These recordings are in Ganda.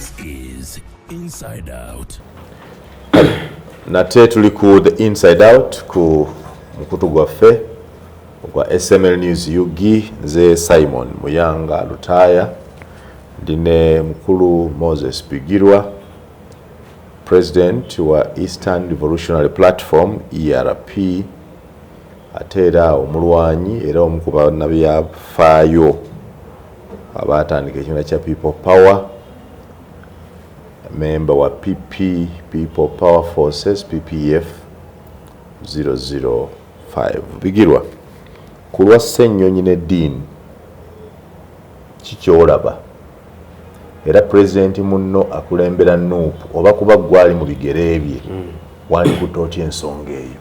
This is Inside Out. Nate tuli ku the Inside Out ku mukutu gwaffe kwa SML News Yugi nze Simon Muyanga Lutaya ndine mkulu Moses Bigirwa President wa Eastern Revolutionary Platform ERP atera omulwanyi era omukuba nabyafayo abatandika ekibiina kya People Power, member wa PP People Power Forces PPF 005. Bigirwa kulwa Ssenyonyi ne Dean kikyolaba era president munno akulembera nuupu oba kuba gwali mu bigere ebye wali kutotya ensonga eyo?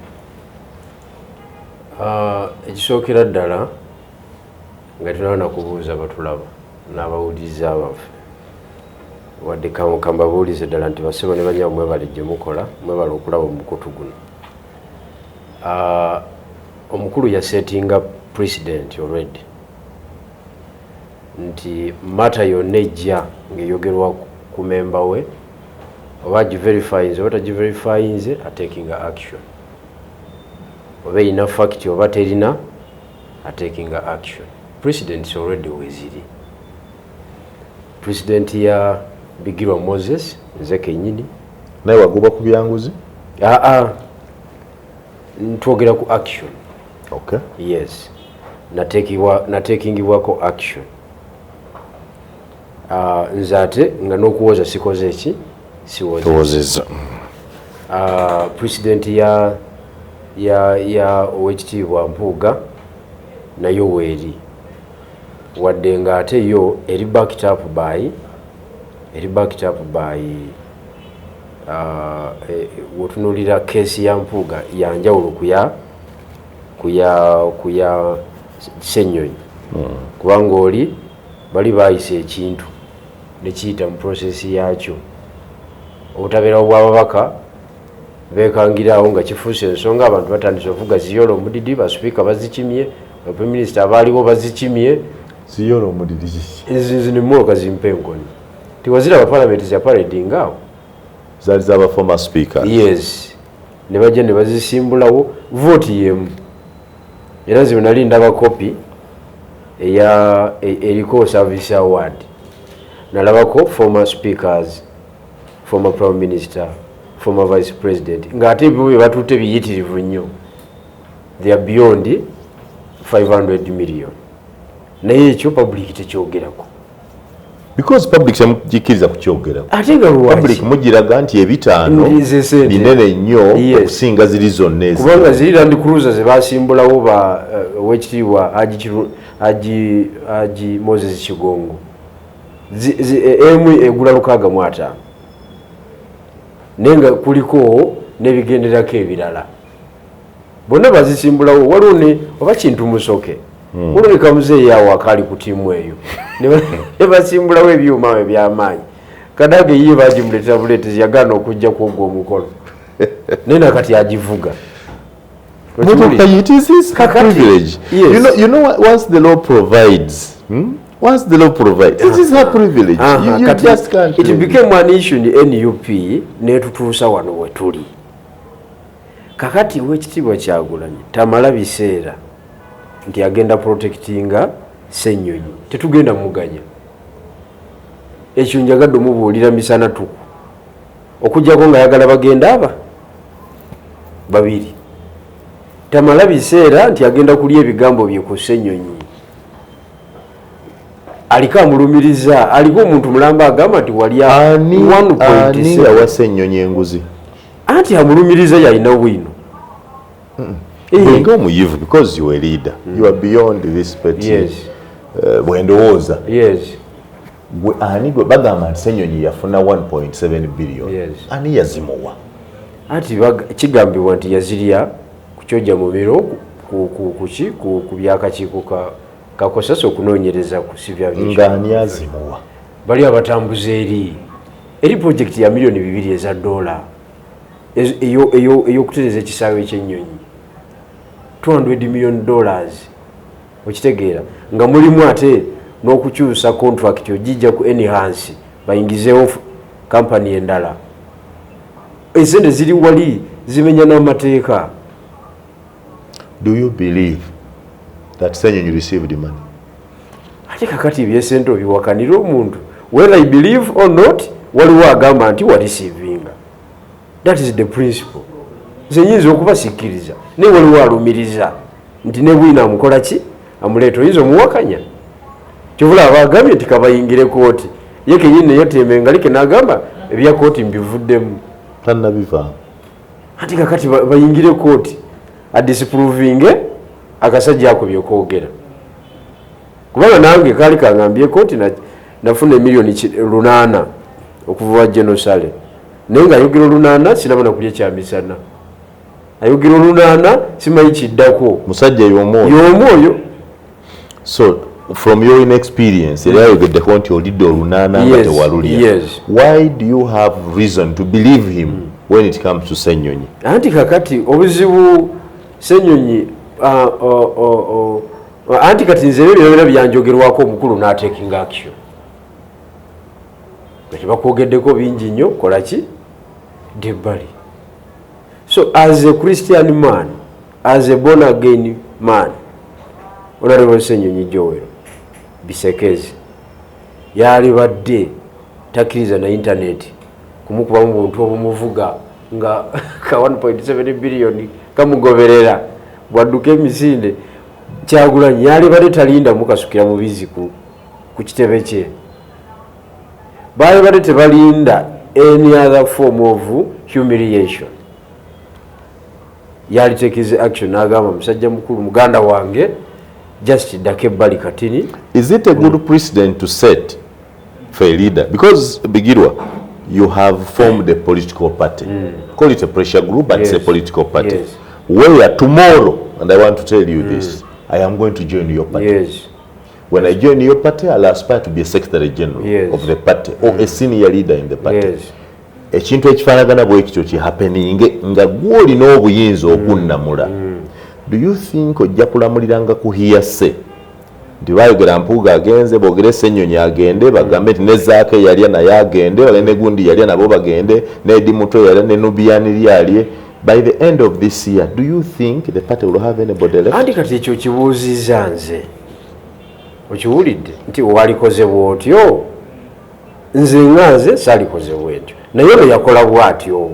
Ekisookera ddala nga tunaana kubuuza batulaba n'abawuliriza abaffe wadde kambabuulize ddala nti basebo ne banyamu mwebale gye mukola mwebale okulaba omukutu guno. Omukulu yasetinga president already nti mata yonna ejja ng'eyogerwa ku memba we oba agiverifyinze oba tagiverifyinze atakinga action, oba erina fact oba terina atakinga action. President already weziri. President ya Bigirwa Moses nze kennyini naye wagoba ku byanguzi? Ntwogera ku action. Okay. Yes. Natekingibwako action. Nze ate nga n'okuwoza sikoze eki siwozeza. President ya owekitiibwa Mpuuga nayo weeri wadde nga ate yo eri backed up by wotunulira keesi ya Mpuuga yanjawulo kuya Ssenyonyi kubanga oli bali bayise ekintu nekiyita mu prosesi yakyo obutabeerawo bw'ababaka bekangirawo nga kifuuse ensonga abantu batandise okuvuga ziyolo omudidi basupiika bazikimye prime minister abaaliwo bazikimye ziyolo omudidi zinimwoka zimpa enkoni tiwaziraba parliament za parading awo zaali zaba former speakers. Yes, ne bajja ne bazisimbulawo vote yemu era zino nali ndaba kopi eriko service award nalabako former speakers, former prime minister, former vice president nga ate bwe batutte biyitirivu nnyo, they are beyond 500 million. Naye ekyo public tekyogerako because public temugikiriza kukyogeraku. Ate nga lwaki public mugiraga nti ebitaano binene nnyo okusinga ziri zonna ezi kubanga ziri Land Cruiser ze basimbulawo ba owekitiibwa Haji Moses Kigongo emu egula 650 naye nga kuliko n'ebigenderako ebirala bonna bazisimbulawo. Waliwo ne oba Kintu Musoke waliwo ne Kamuzeeyi awo akaali ku ttiimu eyo ne basimbulawo ebyuma ebyamaanyi. Kadaga ye bagimuleetera buleetezi yagaana okujja kwogwa omukolo naye nakati agivuga. It is his privilege. Yes. You know once the law provides, once the law provides, it is her privilege. You just can't. It became an issue in NUP netutuusa wano we tuli. Kakati w'ekitiibwa Kyagulanyi tamala biseera nti agenda protectinga Ssenyonyi, tetugenda muganya. Ekyo njagadde omubuulira misana tuku okujjako nga yagala bagenda babiri. Tamala biseera nti agenda kulya ebigambo bye ku Ssenyonyi. Aliko amulumiriza, aliko omuntu mulamba agamba nti wali 1.7 yawa Ssenyonyi enguzi anti amulumiriza yalina bwino. Nga omuyivu because you are a leader. You are beyond this petty. Yes. Bwendowooza. Yes. Ani gwe bagamba nti Ssenyonyi yafuna 1.7 billion. Yes. Ani yazimuwa? Anti kigambibwa nti yazirya kukyojja mu biro ku byakakiiko kakosasa okunoonyereza ku sivya nga ani yazimuwa? Bali abatambuza eri project ya $2 million eza dola eyokutereza ekisaawe ky'ennyonyi $200 million okitegeera nga mulimu ate n'okukyusa contract ogijja ku enhance bayingizeewo kampani endala esente ziri wali zimenya n'amateeka. Do you believe that Ssenyonyi received money? Ate kakati ebyesente obiwakanira omuntu whether I believe or not waliwo agamba nti wareceiving. That is the principle. Nze nyinza okubasikiriza naye waliwo alumiriza nti ne bwina amukola ki amuleeta oyinza omuwakanya kyovula aba agambye nti kabayingire kooti ye kenyini neyeteemenga like n'agamba ebya kooti mbivuddemu tannabivaamu. ati kakati bayingire kooti adisprovinge akasajja ako byokwogera kubanga nange kaali kangambye kooti nafuna emiliyoni 800 okuva wa Jenosale naye nga ayogera 800 sinabona kulya kyamisana ayogera 800 simanyi kiddako musajja y'omwoyo. So from your inexperience era ayogeddeko nti olidde 800 nga tewalulya. Why do you have reason to believe him when it comes to Ssenyonyi? Anti kakati obuzibu Ssenyonyi anti kati nze ebyo byanjogerwako omukulu n'ataking action. Bati bakwogeddeko bingi nnyo kola ki debbali. So as a Christian man, as a born again man, Honorable Ssenyonyi Joel bisekezi yali badde takiriza na internet kumukuba mu buntu obumuvuga nga ka 1.7 billion kamugoberera bwadduka emisinde Kyagulanyi yali badde talinda mukasukira mu bizi ku kitebe kye bali badde tebalinda any other form of humiliation. Yali tekize action n'agamba musajja mukulu muganda wange just dake bali katini. Is it a good precedent to set for a leader? Because Bigirwa, you have formed a political party. Call it a pressure group, but it's a political party. Where tomorrow, and I want to tell you this, I am going to join your party. When I join your party, I'll aspire to be a secretary general of the party or a senior leader in the party. Ekintu ekifaanagana bwekityo kihappening nga gw'olina obuyinza okunnamula. Do you think ojja kulamuliranga ku hearsay nti bayogera Mpuuga agenze boogere Ssenyonyi agende bagambe nti ne Zaake yalya naye agende wala ne Gundi yalya nabo bagende ne Edi Muto yalya ne Nubian lyalye? By the end of this year, do you think the party will have anybody left? Andi kati ekyo kibuuziza nze okiwulidde nti walikoze bwotyo nze nganze saalikoze bwetyo naye ono yakola bwatyo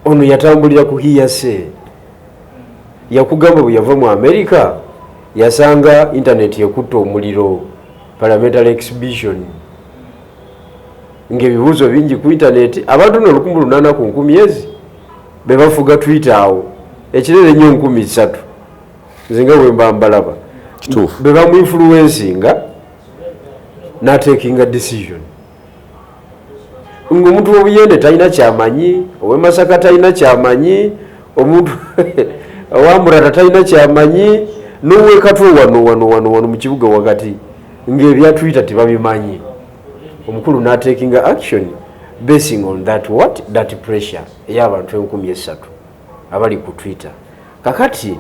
ono yatambulira ku hearsay yakugamba bwe yava mu America yasanga internet yekutta omuliro parliamentary exhibition ng'ebibuuzo bingi ku internet abantu n'800 ku 1000 be bafuga Twitter awo ekirere nnyo 3,000 nze nga bwe mba mbalaba be bamu influencinga na taking a decision ng'omuntu w'obuyende talina kyamanyi owe Masaka talina kyamanyi omuntu owamurata talina kyamanyi n'owe Katwe wano mu kibuga wakati ng'ebya Twitter tebabimanyi omukulu na taking action basing on that pressure ey'abantu 3,000 abali ku Twitter. Kakati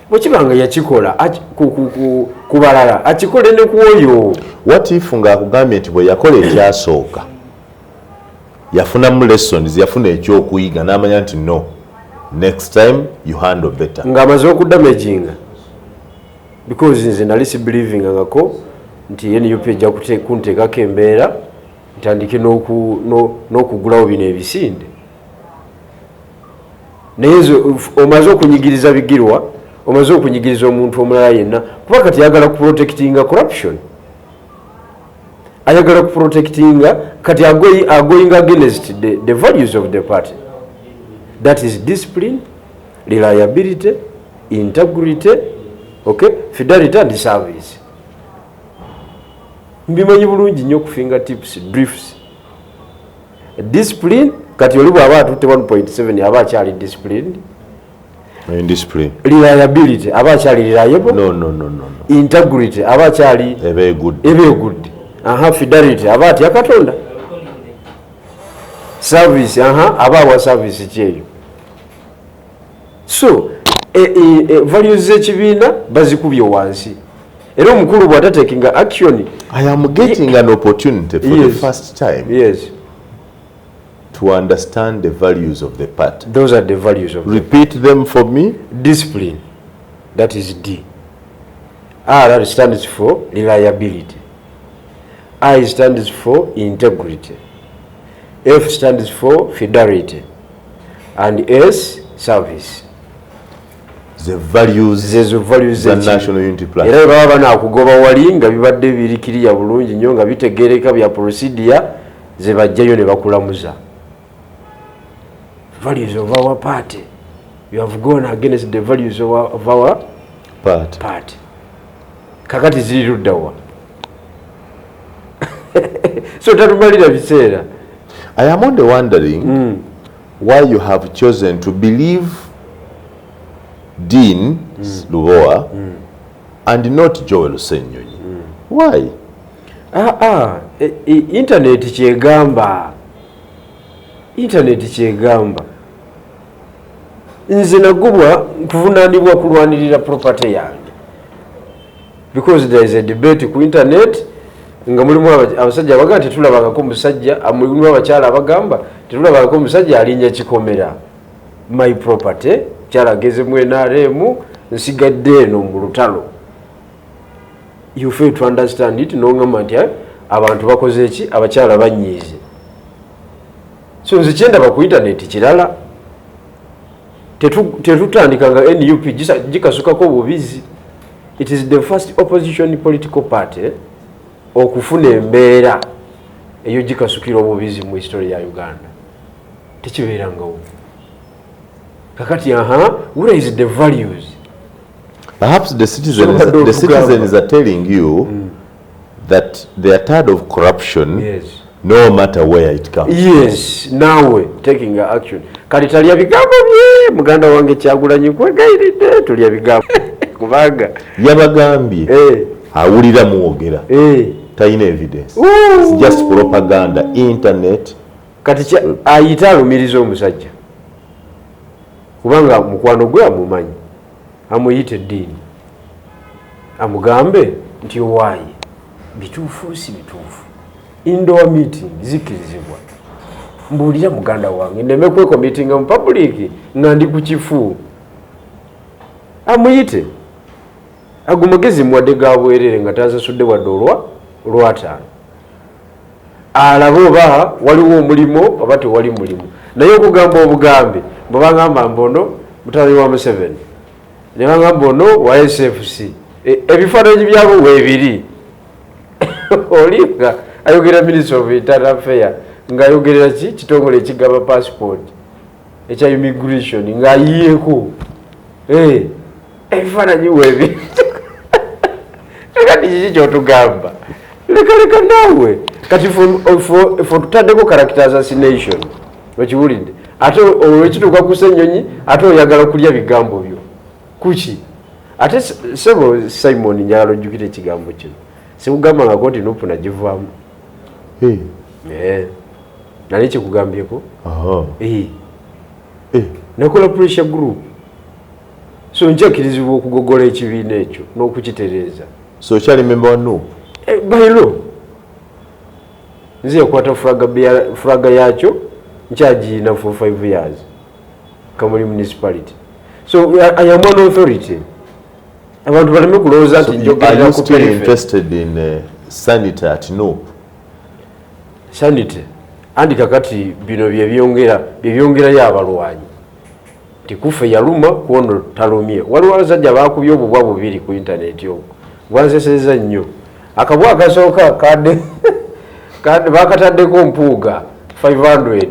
bwekibanga yakikola ku balala akikole ne ku oyo. What if ng'akugambye nti bwe yakola ekyasooka yafunamu lessons yafuna ekyokuyiga n'amanya nti no, next time you handle better ng'amaze okudamaginga because nze nali si believing ngako nti NUP ejja kunteekako embeera ntandike n'okugulawo bino ebisinde naye omaze okunyigiriza Bigirwa omaze okunyigiriza omuntu omulala yenna kuba kati ayagala kuprotectinga corruption ayagala kuprotectinga kati going against the values of the party, that is discipline, reliability, integrity, okay, fidelity and service. Mbimanyi bulungi nnyo ku fingertips briefs. Discipline kati oli bw'aba atutte 1.7 aba akyali disciplined. Indiscipline. Reliability aba akyali reliable. No. Integrity aba akyali very good. Fidelity aba atya Katonda. Service aba wa service kyeyo. So values z'ekibiina bazikubye wansi. era omukulu bw'ata taking action. I am getting an opportunity for the first time. Yes. To understand the values of the party. Those are the values of Repeat them for me. Discipline. That is D. R stands for reliability. I stands for integrity. F stands for fidelity. And S, service. The values the National Unity Platform. Era baba nakugoba wali nga bibadde birikiriya bulungi nnyo nga bitegereka bya procedure ze bajjayo ne bakulamuza. Values of our party. You have gone against the values of our party. Kakati ziri luddawa. So tatumalira biseera. I am only wondering why you have chosen to believe Dean Lubowa and not Joel Ssenyonyi. Why? Internet kyegamba. Internet kyegamba. Nze nagubwa kuvunaanibwa kulwanirira property yange. Because there is a debate ku internet nga mulimu abasajja abagamba tetulabangako musajja, mulimu abakyala abagamba tetulabangako musajja alinnya kikomera. My property kyala agezemu NRM nsigadde eno mu lutalo. You fail to understand it n'ongamba nti abantu bakoze eki, abakyala banyiize. So nze kyendaba ku internet kirala. Tetutandika nga NUP gikasukako bubizi. It is the first opposition political party okufuna embeera eyo gikasukira obubizi mu history ya Uganda. Tekibeerangawo. Kakati where is the values? Perhaps the citizens are telling you that they are tired of corruption. Yes. No matter where it comes. Yes, nawe taking action. Kali talya bigambo bye muganda wange Kyagulanyi kwegairidde tulya bigambo kubanga yabagambye awulira muwogera tayina evidence. It's just propaganda, internet. Kati ayita alumiriza omusajja kubanga mukwano gwe amumanyi amuyite Dean amugambe nti owaaye bituufu si bituufu. Indoor meeting zikirizibwa. Mbuulira muganda wange neme kweko meeting mu public nga ndi ku kifu. Amuyite agumagezi mwadde ga bwerere nga tazasudde wadde olwataano. Alaba oba waliwo omulimo oba tewali mulimo. Naye okugamba obugambe bwe bagamba mbono mutali wa Museveni ne bagamba ono wa SFC ebifaananyi byabo weebiri. Olinga ayogera Minister of Internal Affairs nga ayogerera kitongole ekigaba passport ekya immigration nga ayiyeeko ebifaananyi weebiri. Kati kiki kyotugamba leka naawe kati for tutaddeko character assassination okiwulidde ate olwekituuka ku Ssenyonyi ate oyagala kulya bigambo byo kuki ate sebo Simon njagala ojjukira ekigambo kino sikugamba nga koti nupu nagivaamu nali kikugambyeko nakola pressure group so njakkirizibwa okugogola ekibiina ekyo n'okukitereeza. So okyali member wa nupu? Bayiro nze yakwata flaga yakyo nkyagiina for 5 years Kamuli municipality. So I am one authority. Abantu baleme kulowooza nti njogerera ku. Are you still interested in sanity at nupu? Sanity andi kakati bino byongerayo abalwanyi tikufe yaluma kuono talumye. Waliwo abasajja bakubye obubwa bubiri ku internet okwo bwanseseza nnyo. Akabwa akasooka kadde bakataddeko mpuuga 500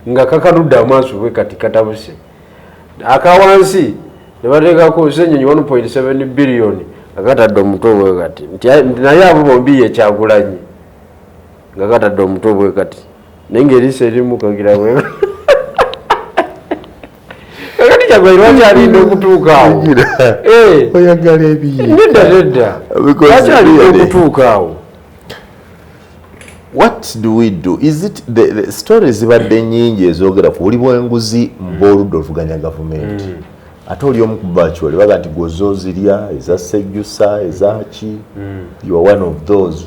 nga kakanudde amaaso bwe kati katabuse. Akawansi ne bateekako Ssenyonyi 1.7 billion akatadde omutwe bwe kati naye abo bombi ye Kyagulanyi nga katadde omutwe bwe kati naye ng'eriisa erimu kagira bwe kakati Kyagulanyi lwaki alinda okutuuka awo? Oyagala ebiye nedda lwaki alinda okutuuka awo? What do we do? Is it the stories zibadde nnyingi ezoogera ku buli bw'enguzi mb'oludda oluvuganya gavumenti ate oli omu ku virtual baga nti gozo zirya eza sejjusa ezaki you are one of those.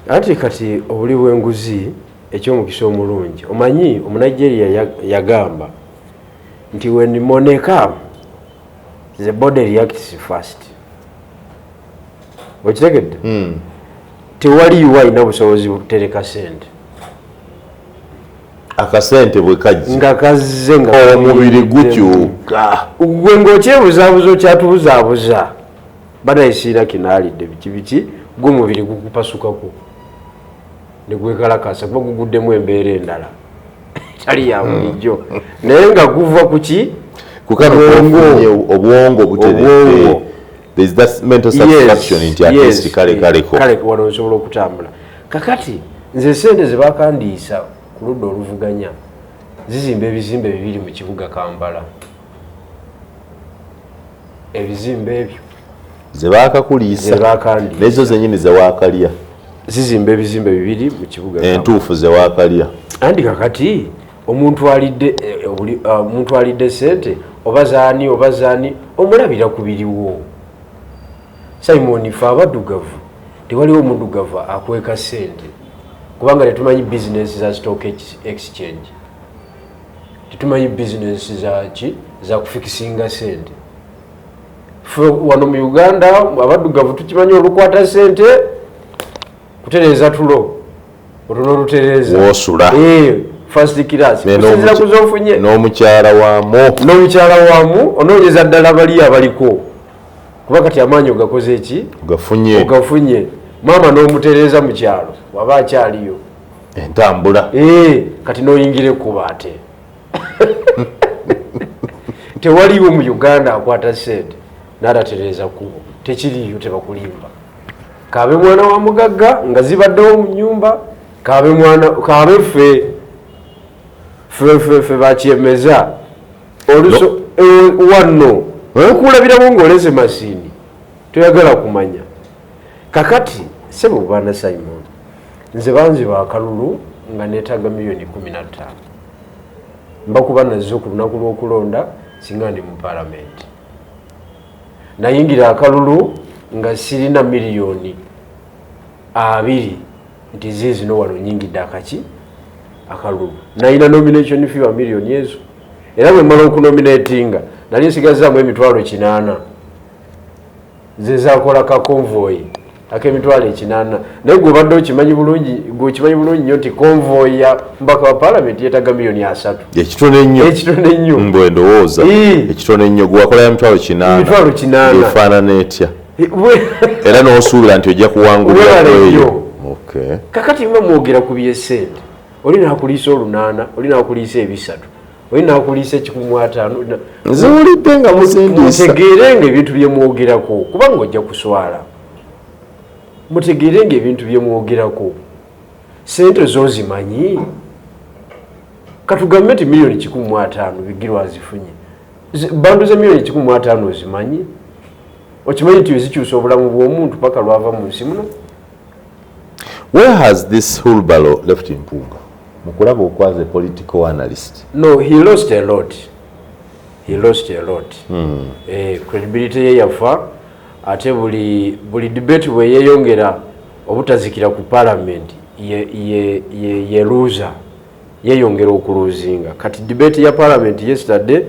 Ati kati obuli bw'enguzi ekyomukisa omulungi omanyi Omunigeria yagamba nti when money come the body reacts first. Okitegedde? Tewali yuwa ina busobozi butereka sente. Akasente bwe kajja nga kazze nga omubiri gukyuka gwe ng'okyebuzaabuza okyatubuzaabuza banayisiira kinaalidde biki gw'omubiri gukupasukako ne gwekalakasa kuba guguddemu embeera endala tali ya bulijjo naye nga guva ku ki obwongo butereke. There's that mental satisfaction nti at least kale wano osobola okutambula. Kakati nze sente ze bakandiisa ku ludda oluvuganya zizimba ebizimbe bibiri mu kibuga Kampala. Ebizimbe ebyo ze baakakuliisa n'ezo zennyini ze waakalya zizimba ebizimbe bibiri mu kibuga entuufu ze waakalya. Andi kakati omuntu alidde sente oba zaani omulabira ku biriwo. Simon fa abaddugavu tewaliwo omuddugavu akweka sente kubanga tetumanyi business za stock exchange, tetumanyi business za kufikisinga sente. Wano mu Uganda abaddugavu tukimanyi olukwata sente kutereeza tulo otono lutereeza wosula first class kusinzira kuzofunye n'omukyala waamu onoonyeza ddala bali abaliko kuba kati amaanyi ogakoze eki ogafunye maama n'omutereeza mu kyalo waba akyaliyo entambula kati n'oyingire ekkuba ate tewaliwo mu Uganda akwata sente n'atatereeza kkubo tekiriyo tebakulimba. Kaabe mwana wa mugagga nga zibaddewo mu nnyumba kaabe ffe bakyemeza oluso wano okulabirawo ng'oleze masini toyagala kumanya. Kakati sebo bwana Simon nze banziba akalulu nga neetaaga $15 million mbakuba nazzo ku lunaku lw'okulonda singa ndi mu palamenti. Nayingira akalulu nga sirina $2 million nti zizino wano nyingidde akalulu. Nayina nomination fee wa $1 million ezo era bwe mmala okunominatinga nali nsigazaamu $80,000 ze zakola ka convoy $80,000 naye gw'obadde okimanyi bulungi nnyo nti convoy ya mbaka wa parliament yeetaga $3 million. Ekitone ennyo mbwe ndowooza ekitone ennyo gwakola ya $8,000 efaanana etya era n'osuubira nti ojja kuwangulira eyo. Kakati mba mwogera ku by'essente oli naakuliisa $800 oli naakuliisa $300 oli naakuliisa $150 nziwulidde nga muzindiisa mutegeerenga ebintu bye mwogerako kubanga ojja kuswala. Mutegeerenga ebintu bye mwogerako sente z'ozimanyi katugambe nti $150,000 Bigirwa azifunye bandu ze $150,000 ozimanyi okimanyi nti zikyusa obulamu bw'omuntu paka lwava mu nsi muno. Where has this wheelbarrow left Mpunga? Mukulaba okwaze political analyst. No, he lost a lot. Credibility ye yafa ate buli debate bwe yeyongera obutazikira ku parliament ye loser yeyongera okuluzinga. Kati debate ya parliament yesterday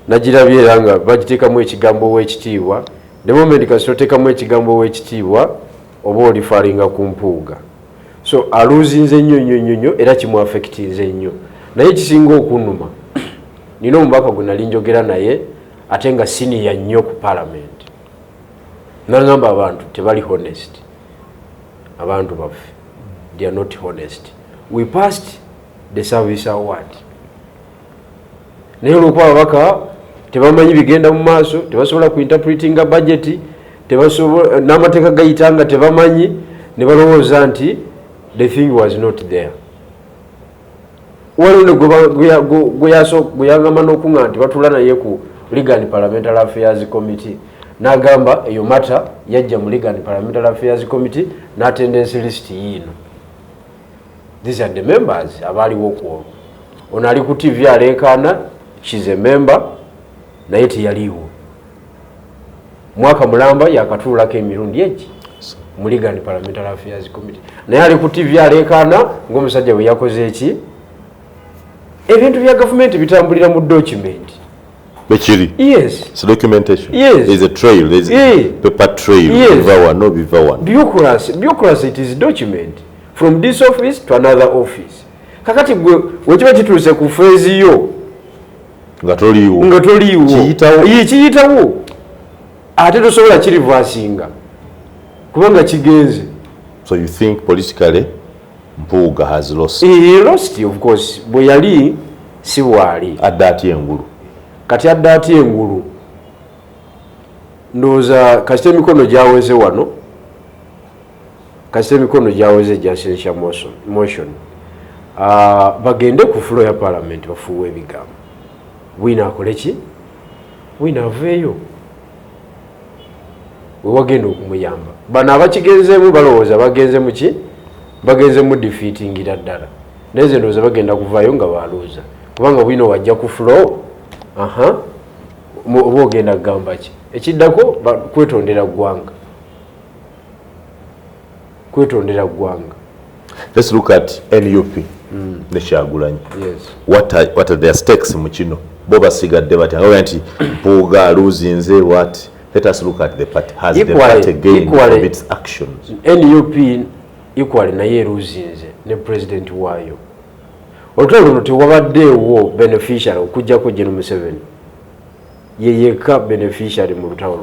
nagirabye era nga bagiteekamu ekigambo w'ekitiibwa the moment kasito teekamu ekigambo w'ekitiibwa oba olifaringa ku mpuuga. So aluzinze nnyo era kimuaffectinze nnyo. Naye kisinga okunuma nina omubaka gwe nali njogera naye ate nga senior nnyo ku parliament. Nangamba abantu tebali honest. Abantu baffe they are not honest. We passed the service award. Naye olwokuba ababaka tebamanyi bigenda mu maaso, tebasobola kuinterpretinga budget, tebasobola n'amateeka gayitanga tebamanyi, ne balowooza nti the thing was not there. Waliwo gwe yagamba n'okuŋŋa nti batula naye ku Legal and Parliamentary Affairs Committee n'agamba eyo mata yajja mu Legal and Parliamentary Affairs Committee n'attendance list yiino. These are the members abaaliwo ku olwo. Ono ali ku TV aleekaana, she's a member, naye teyaliiwo mwaka mulamba yakatuulako emirundi egi mu Legal and Parliamentary Affairs Committee naye ali ku TV aleekaana ng'omusajja bwe yakoze eki ebintu bya gavumenti bitambulira mu document Bechiri. Yes. It's documentation. Yes. There's a trail. There's a paper trail. Yes. Biva one, no biva one. Bureaucracy, it is document from this office to another office. Kakati wechiba chituuse ku phase yo nga toliiwo kiyitawo ate tosobola kirivasinga kubanga kigenze. So you think politically Mpuuga has lost? He lost, of course. Bwe yali si bwali addaati engulu kati addaati engulu ndowooza kasita emikono gyaweze wano kasita emikono gyaweze gya censure motion bagende ku floor ya parliament bafuuwe ebigambo bwina akole ki bwina aveeyo wewagenda okumuyamba bano abakigenzeemu balowooza bagenze mu ki bagenze mu defeatingira ddala naye ze ndowooza bagenda kuvaayo nga baluuza kubanga bwina wajja ku floor oba ogenda kugamba ki ekiddako kwetondera ggwanga Let's look at NUP ne Kyagulanyi. Yes. What are their stakes mu kino bo basigadde batya nga nti Mpuuga aluzinze what. Let us look at the party. Has the party gained from its actions? NUP equally naye eruzinze ne president waayo olutalo luno tewabaddeewo beneficiary okujjako Gen. Museveni yeyeka beneficiary mu lutalo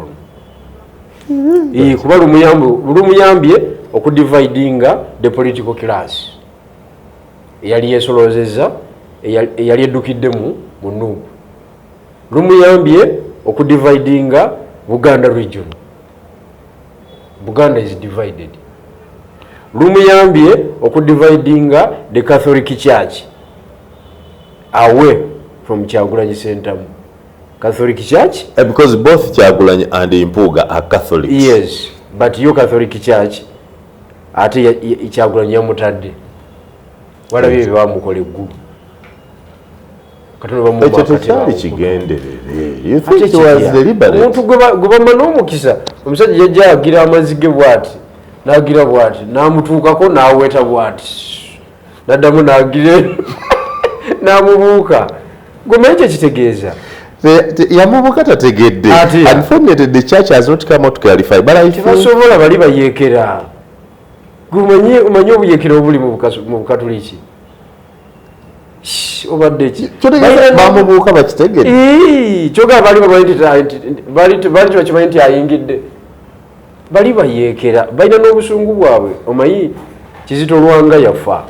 luno kuba lumuyambye okudividinga the political class eyali yesolozeza eyali eddukiddemu mu Nuupu lumuyambye okudividinga Buganda region. Buganda is divided. Lumuyambye okudividinga the Catholic Church away from Kyagulanyi Center. Catholic Church? Because both Kyagulanyi and Mpuuga are Catholics. Yes, but your Catholic Church ate Kyagulanyi yamutadde. Walabye bye bamukole eggulu. Ekyo tekyali kigenderere. You think it was deliberate? Omuntu gubama n'omukisa omusajja yajja agira amazzi ge bw'ati n'agira bw'ati n'amutuukako n'aweeta bw'ati n'addamu n'agire n'amubuuka gwe ekyo kitegeeza yamubuuka tategedde. Unfortunately the church has not come out to clarify, but I think tebasobola bali bayeekera omanyi obuyeekera obuli mu Bukatuliki obadde ki bamubuuka bakitegedde kyogera bali tebakimanyi nti ayingidde bali bayeekera balina n'obusungu bwabwe omanyi Kizito Lwanga yafa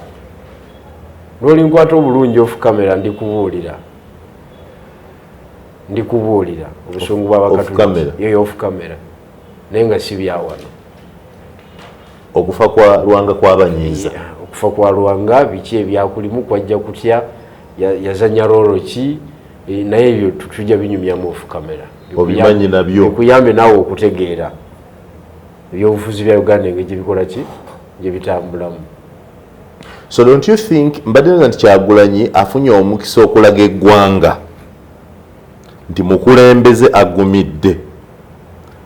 n'olinkwata obulungi off camera ndikubuulira obusungu bw'abakatuliki off camera naye nga si byawano okufa kwa Lwanga kwabanyiiza okufa kwa Lwanga biki ebyakulimu kwajja kutya yazanya rolo ki naye ebyo tujja binyumyamu off camera obimanyi nabyo kuyambe naawe okutegeera ebyobufuzi bya Uganda engeri bikola ki gye bitambulamu. So don't you think mbadde nti Kyagulanyi afunye omukisa okulaga eggwanga nti mukulembeze agumidde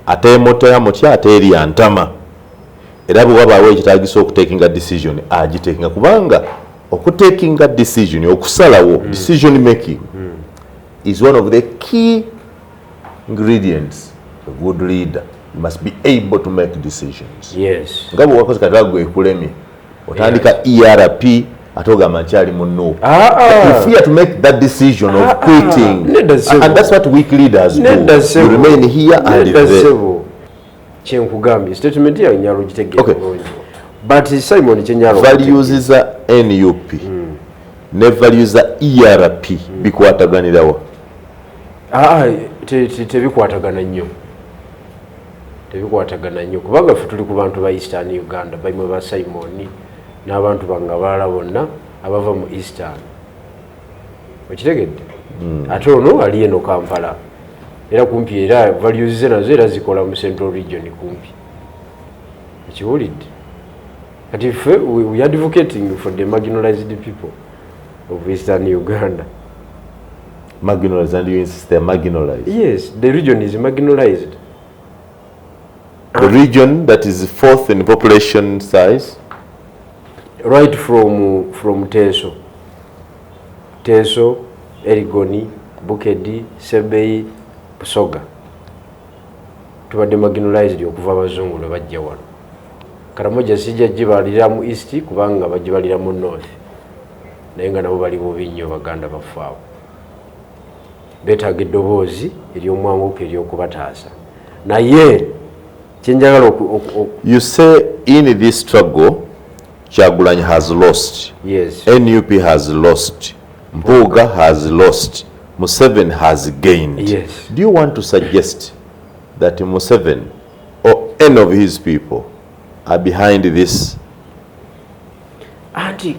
ate motya mutya ate eri antama era bwe wabaawo ekitaagisa okutekinga decision agitekinga kubanga okutekinga decision okusalawo decision making is one of the key ingredients of a good leader. You must be able to make decisions. Yes. nga bwe wakoze katagwe ekulemye otandika ERP atogamba nkyali mu Nuupu. You fear to make that decision of quitting. And that's what weak leaders do. You remain here and there. Kyenkugambye statement ya nyalo gitegeera bulungi. But Simon Kyenyalo values za NUP ne values za ERP bikwataganirawo. Tebikwatagana nnyo. Tebikwatagana nnyo kubanga ffe tuli ku bantu ba Eastern Uganda baimwe ba Simon n'abantu banga balala bonna abava mu Eastern. Okitegedde? Ate ono ali eno Kampala. Era kumpi era values ze nazo era zikola mu Central Region kumpi. Ekiwulidde? Kati ffe we are advocating for the marginalized people of Eastern Uganda. Marginalized, and you insist they're marginalized. Yes, the region is marginalized. The region that is fourth in population size? Right from Teso, Erigoni, Bukedi, Sebei, Busoga. Tubadde marginalized okuva abazungu ne bajja wano. Karamoja sijja jibalira mu east kubanga bajibalira mu north. Naye nga nabo bali bubi nnyo baganda bafaawo. Beetaaga eddoboozi ery'omwanguka ery'okubataasa. Naye kyenjagala you say in this struggle Kyagulanyi has lost. Yes. NUP has lost. Mpuuga has lost. Museveni has gained. Yes. Do you want to suggest that Museveni or any of his people are behind this? Anti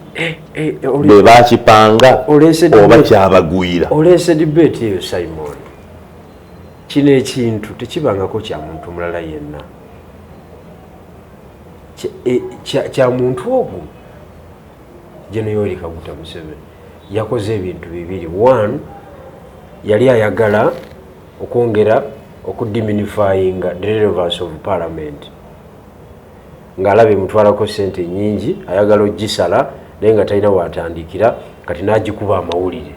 Bwe bakipanga oba kyabagwira. Olese debate eyo Simon. Kino ekintu tekibangako kya muntu mulala yenna. Kya muntu ogwo General Kaguta Museveni yakoze ebintu bibiri. One, yali ayagala okwongera okudiminifying the relevance of parliament. Ngalabe mutwalako sente nyingi ayagala ogisala naye nga talina watandikira kati n'agikuba amawulire.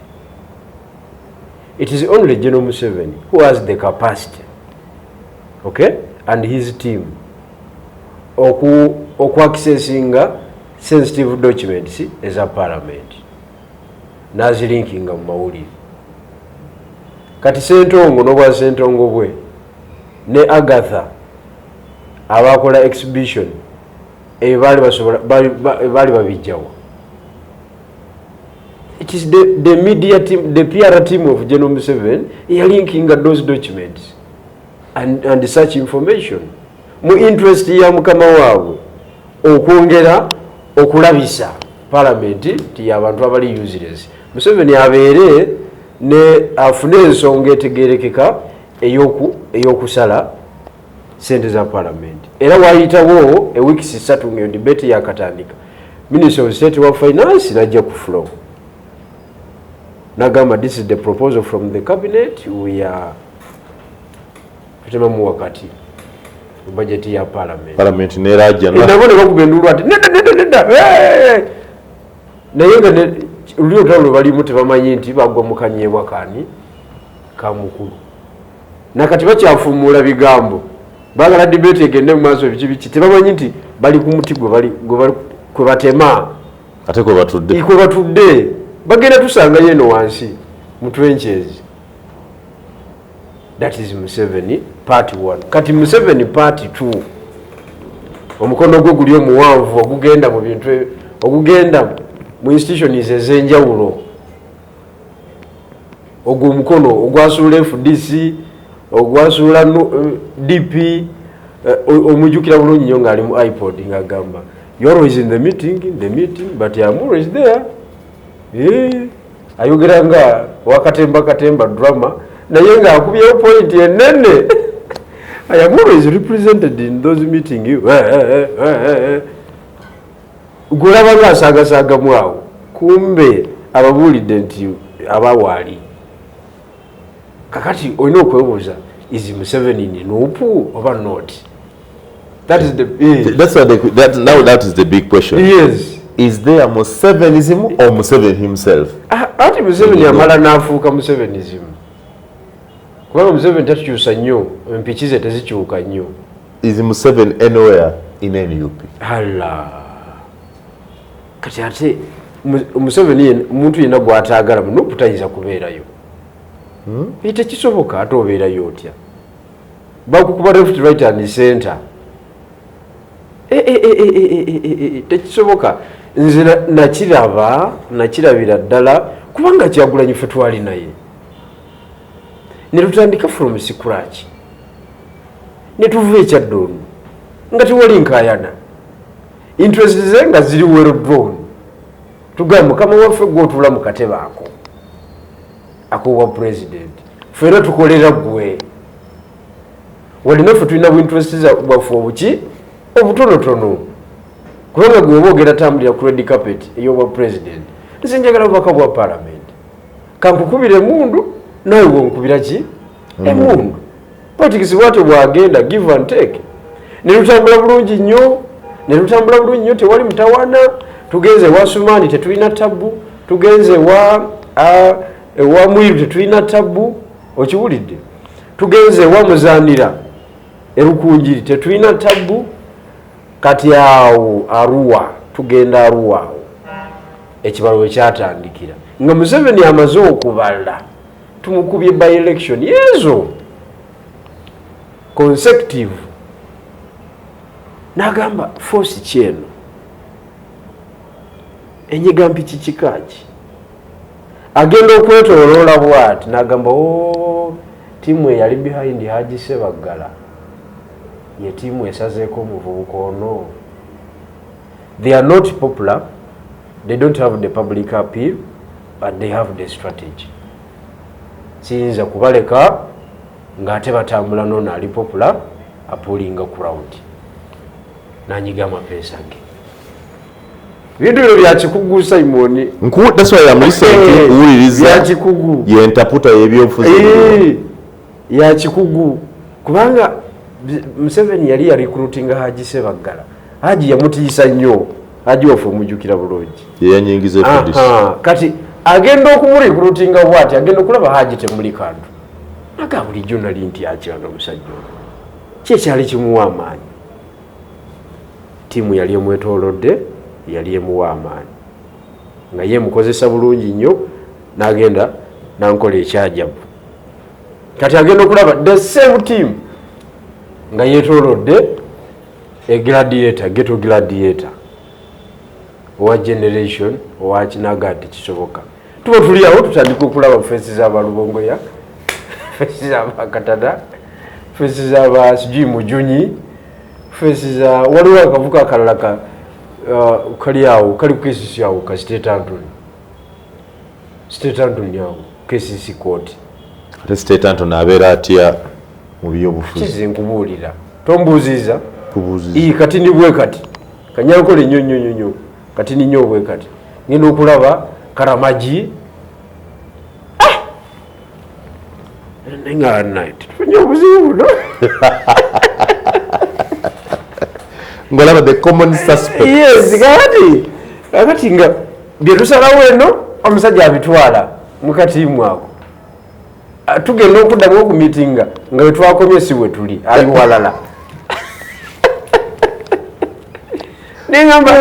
It is only General Museveni who has the capacity, okay, and his team accessing sensitive documents as a parliament nazilinkinga mu mawulire. Kati Ssentongo n'obwa Ssentongo bwe ne Agatha abakola exhibition bali babijjawo. It is the media team, the PR team of General Museveni linking those documents and such information mu interest ya mukama waabwe okwongera okulabisa parliament ti abantu abali useless. Museveni abeere ne afune ensonga etegerekeka eyokusala sente za parliament. Era wayitawo a weeks 3 ngeyo debate yakatandika. Minister of State wa Finance najja ku flow. Nagamba, this is the proposal from the cabinet. We are tutemamu wakati budget ya parliament neraja ndabone bakugenda ati neda naye nga ulio tawulo bali muti bamanyi nti bagwa mukanyebwa kani kamukulu nakati bakyafumula bigambo bagala debate egende mu maaso bikibichi tebamanyi nti bali ku muti gwe batema ate ko batudde bagenda tusanga yeno wansi mu trenches. That is Museveni part 1. Kati Museveni part 2 omukono gwe guli omuwanvu ogugenda mu bintu ogugenda mu institutions ezenjawulo ogwo omukono ogwasuula FDC ogwasuula DP omujukira bulungi nnyo ng'ali mu iPod ng'agamba you always in the meeting but I'm always there. Ayogera nga wakatemba drama naye nga akubyeyo point enene. I am always represented in those meetings. Gulaba nga asagasaga mwawo kumbe ababuulidde nti abawaali kakati olina okwebuuza is Museveni in Nupu or not? That is the that is the big question. Yes. Is there Musevenism or Museveni himself? Ati Museveni amala n'afuuka Musevenism. Kubanga Museveni tatukyusa nnyo, empiki ze tezikyuka nnyo. Is Museveni anywhere in NUP? Hala. Kati ate Museveni omuntu yenna gw'ataagala Nupu tayinza kubeerayo. Tekisoboka ate obeerayo otya. Bakukuba left right and center. Tekisoboka. Nze nakirabira ddala kubanga Kyagulanyi ffe twali naye. Ne tutandika from scratch. Ne tuva ekyaddoonu nga tewali nkaayana. Interest ze nga ziri well drawn. Tugamba mukama waffe gw'otuula mu katebe ako wa president. Ffenna tukolera ggwe. Walina ffe tulina interest bwaffe obuki obutonotono. Kubanga gwe oba ogenda tambulira ku red carpet ey'obwa president. Nze njagala bubaka bwa parliament. kankukubira emundu nawe wonkubira ki emundu. Politics bwatyo bwagenda give and take. Ne lutambula bulungi nnyo, ne lutambula bulungi nnyo, tewali mutawana. Tugenze wa Sumani tetulina tabu, tugenze wa Mwiru tetulina tabu, okiwulidde. Tugenze wa Muzanira erukunjiri tetulina tabu. Kati awo Arua, tugenda Arua awo ekibalo ekyatandikira nga Museveni amaze okubala tumukubye by election yezo consecutive nagamba force kyeno enyiga mpiki kikaji agenda okwetoloola bwati nagamba timu eyali behind Haji Sebagala ye timu esazeeko omuvubuka ono. They are not popular, they don't have the public appeal, but they have the strategy. Siyinza kubaleka ng'ate batambula n'ono ali popular apulinga crowd nanyiga amapeesa ge bintu bino byakikugu Simon. That's why I'm listening to uwuliriza byakikugu ye ntaputa y'ebyobufuzi yakikugu kubanga Museveni yali ya recruiting Haji Sebagala. Haji yamutiisa nnyo. Haji wafu omujjukira bulungi. Yanyingize fudis. Kati agenda okumurecruitinga bwati agenda okulaba Haji temuli kantu. Naga bulijjo nali nti akiranga omusajja ono. Kyekyali kimuwa amaanyi. Tiimu yali emwetoolodde yali emuwa amaanyi. Nga ye mukozesa bulungi nnyo n'agenda n'ankola ekyajabu. Kati agenda okulaba the same team nga yetoolodde gladiator, ghetto gladiator owa generation owa kinagati kisoboka. Tuba tuli awo tutandika okulaba fesi z'abalubongoya, fesi z'abakatana, fesi z'aba sijui Mujunyi, fesi za waliwo akavuka akalala kali awo kali kukesisi awo ka State Antony awo kesisi court. Ate State Antony abeera atya mu byobufuzi? Kize nkubuulira tombuuziza kubuuziza kati ni bwe kati kanyankole nnyo kati ni nnyo bwe kati ngenda okulaba Karamagi nenga night tufunye obuzibu buno ngolaba the common suspect. Yes, kakati nga byetusalawo eno omusajja abitwala mukati mwako tugenda okuddamu okumitinga nga wetwakomye si we tuli ali walala nengamba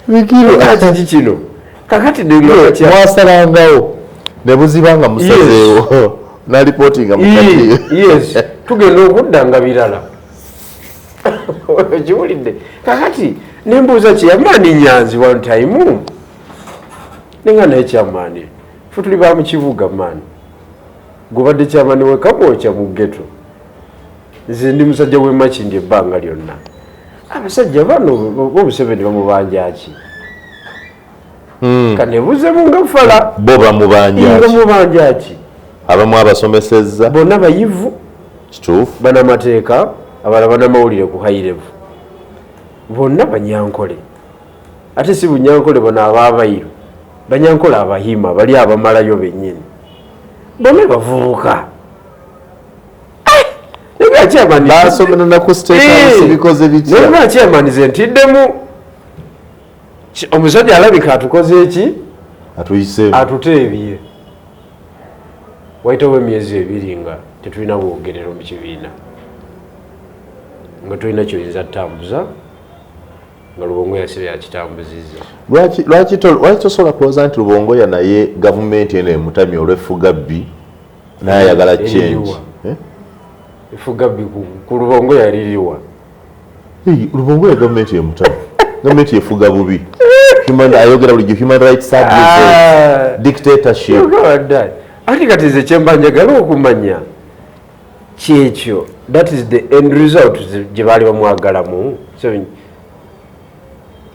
Bigirwa kino kakati mwasalangawo ne buzibanga musazeewo na reportinga mukati. Yes, tugenda okudda nga birala okiwulidde kakati nembuuza kyeyamaani Nyanzi one time nenga naye kyamaani fe tuli ba mu kibuga maani gubadde kyamaani wekamwokya mu ghetto nze ndi musajja w'emakindi ebbanga lyonna abasajja bano b'Obuseveni bamubanjaki kanebuuzemu nga fala bo bamubanjaki abamu abasomesezza bonna bayivu kituufu banamateeka abalala banamawulire ku high level bonna banyankole ate si bunyankole bano abaabairo banyankole abahima bali abamalayo bennyini bonna bavubuka basomera naku State House bikoze bitya naye chairman ntiddemu omusajja alabika atukoze eki atuteebye wayitawo emyezi ebiri nga tetulina bwogerero mu kibiina nga tulina kyoyinza tutambuza nga Lubongo yasire yakitambuzizza. Lwaki tosobola kulowooza nti Lubongoya naye gavumenti eno emutamya olw'effugabbi naye ayagala change? Effugabbi ku Lubongoya eririwa? Lubongoya gavumenti emutamya gavumenti efuga bubi ayogera bulijjo human rights abuses, dictatorship. Ati kati ze kyemba njagala okumanya kyekyo, that is the end result gye baali bamwagalamu.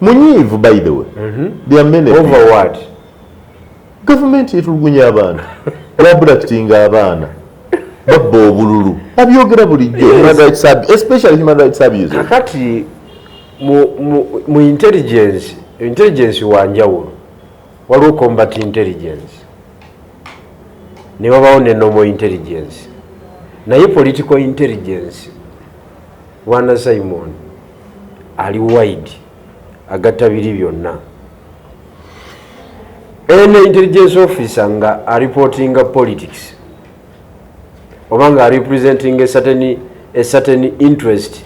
Munyiivu by the way. There are many over people. What? Government etulugunya abaana abductinga abaana babba obululu abyogera bulijjo human rights abuse, especially human rights abuse. Kakati mu intelligence wanjawulo waliwo combat intelligence ne babawo ne normal intelligence naye political intelligence Bwana Simon ali wide agatta biri byonna ene intelligence officer nga a reporting politics obanga representing a certain interest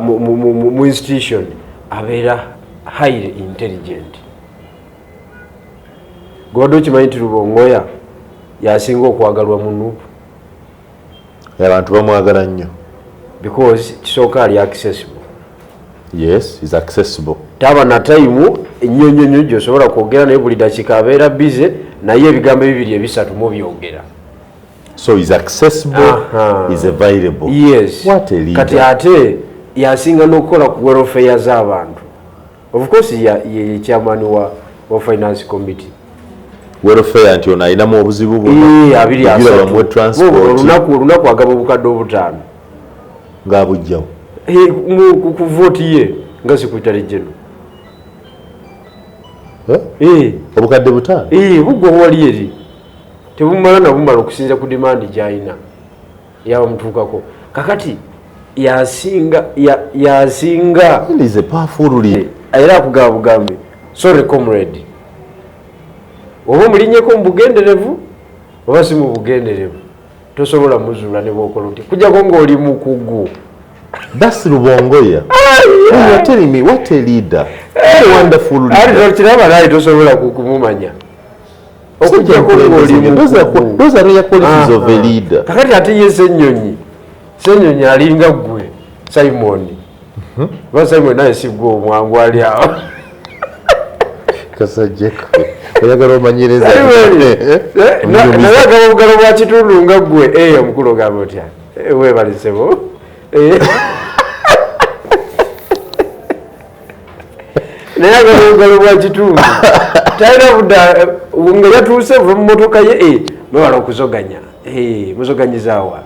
mu institution abeera highly intelligent godo kimanyi nti Rubongoya yasinga okwagalwa mu Nuupu abantu bamwagala nnyo because kisooka ali accessible. Yes, is accessible. Taba na time ennyonnyonnyo gy'osobola kwogera naye buli dakiika abeera bize naye ebigambo ebibiri ebisatu mu byogera. So is accessible, is available. Yes. What a leader. Kati ate yasinga n'okukola ku welfare z'abantu. Of course ye chairman wa finance committee. Welfare nti ono ayinamu obuzibu bwonna. Abiri asatu. Mu transport. Olunaku agaba obukadde obutaano. Ng'abujjawo. Ku vote ye nga secretary general. Obukadde butaano? Bugwa wali eri. Tebumala na bumala okusinza ku demand gy'alina yawa mutuukako. Kakati yasinga is a powerful leader. Era akugaba bugambe sorry comrade oba mulinyeko mu bugenderevu oba si mu bugenderevu tosobola muzuula ne bw'okola oti kujjako ng'oli mukugu. That's Rubongoya. You are telling me what a leader. What a wonderful leader. Kiraba naye tosobola kumumanya. Okujjako ng'oli mukugu. Those are real qualities of a leader. Kakati ate ye Ssenyonyi alinga gwe Simon. Ba Simon naye si gwe omwangu ali awo. Kasajjeko. Oyagala omanyereza. Naye agaba obugalo bwa kitundu nga gwe omukulu ogamba otya. Weebalisebo. Naye agaba obugalo bwa kitundu. Talina budda nga yatuuse mu mmotoka ye mwebala okuzoganya. Muzoganyizaawa.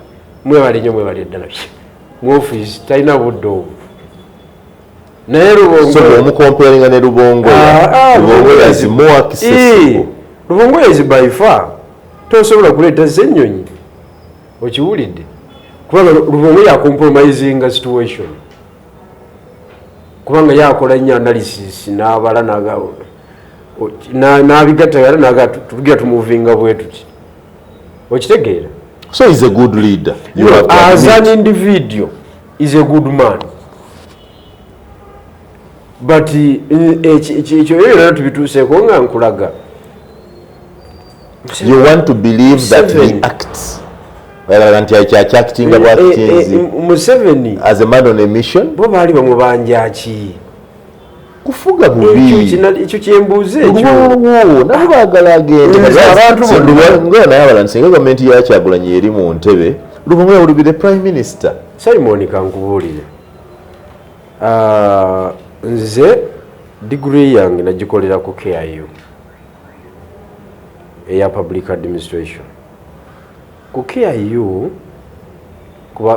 Mwebale nnyo mwebale ddala. Mu office talina budde obwo. Naye Rubongoya omukomparinga ne Rubongoya. Rubongoya is more accessible. Rubongoya is by far tosobola kuleeta Ssenyonyi okiwulidde kubanga Rubongoya compromising situation kubanga yakola nnyo analysis n'abala n'abigatta era tugira tumuvinga bwe tuti okitegeera. So he's a good leader. As an individual is a good man. But ekyo era tubituuseeko nga nkulaga. You want to believe that he acts. Museveni as a man on a mission. Bo baali bamubanja ki? Kufuga bubi. Ekyo kyembuuze ekyo. Nabo baagala agende. Ngoya naye abalala singa gavumenti ya Kyagulanyi eri mu ntebe, Rubongoya will be the prime minister. Simon kankubuulire. Nze degree yange nagikolera ku KIU eya public administration. Ku KIU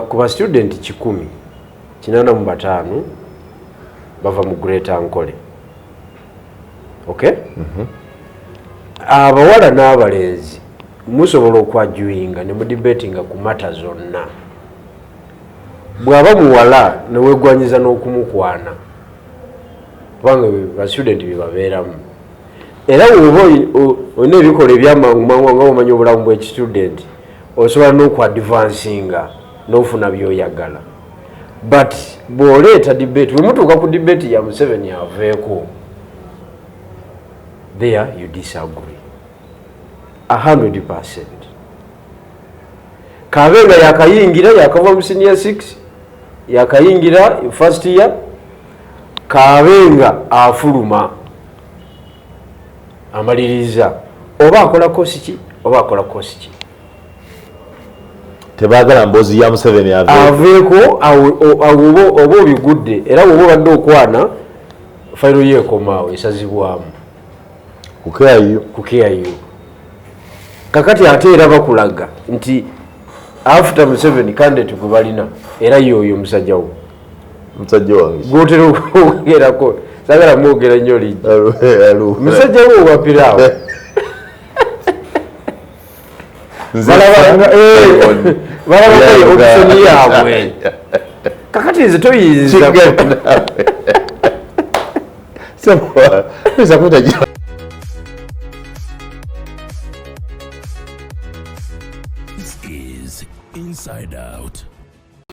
kuba student 185 bava mu Greater Ankole. Okay? Abawala n'abalenzi musobola okwajuinga ne mudebatinga ku mata zonna. Bw'aba muwala ne weegwanyiza n'okumukwana kubanga ba student bibabeeramu. Era woba olina ebikola ebyamangu nga omanya obulamu bw'ekistudent osobola n'okwadvancinga n'ofuna by'oyagala. But bw'oleeta debate bwe mutuuka ku debate ya Museveni aveeko, there you disagree 100%. Kabenga yakayingira yakava mu senior 6 yakayingira first year Kabenga afuluma amaliriza oba akola kosi ki oba akola kosi ki tebagala mbozi ya Museveni aveeko oba obigudde era woba obadde okwana fayiro yeekomaawo esazibwamu ku KIU. Kakati ate era bakulaga nti after Museveni candidate gwe balina era yoyo musajja wange gwotera okwogerako sagala mwogera nnyo lijja musajja we owapiraawo balaba option yaabwe kakati nze toyinza This is Inside Out.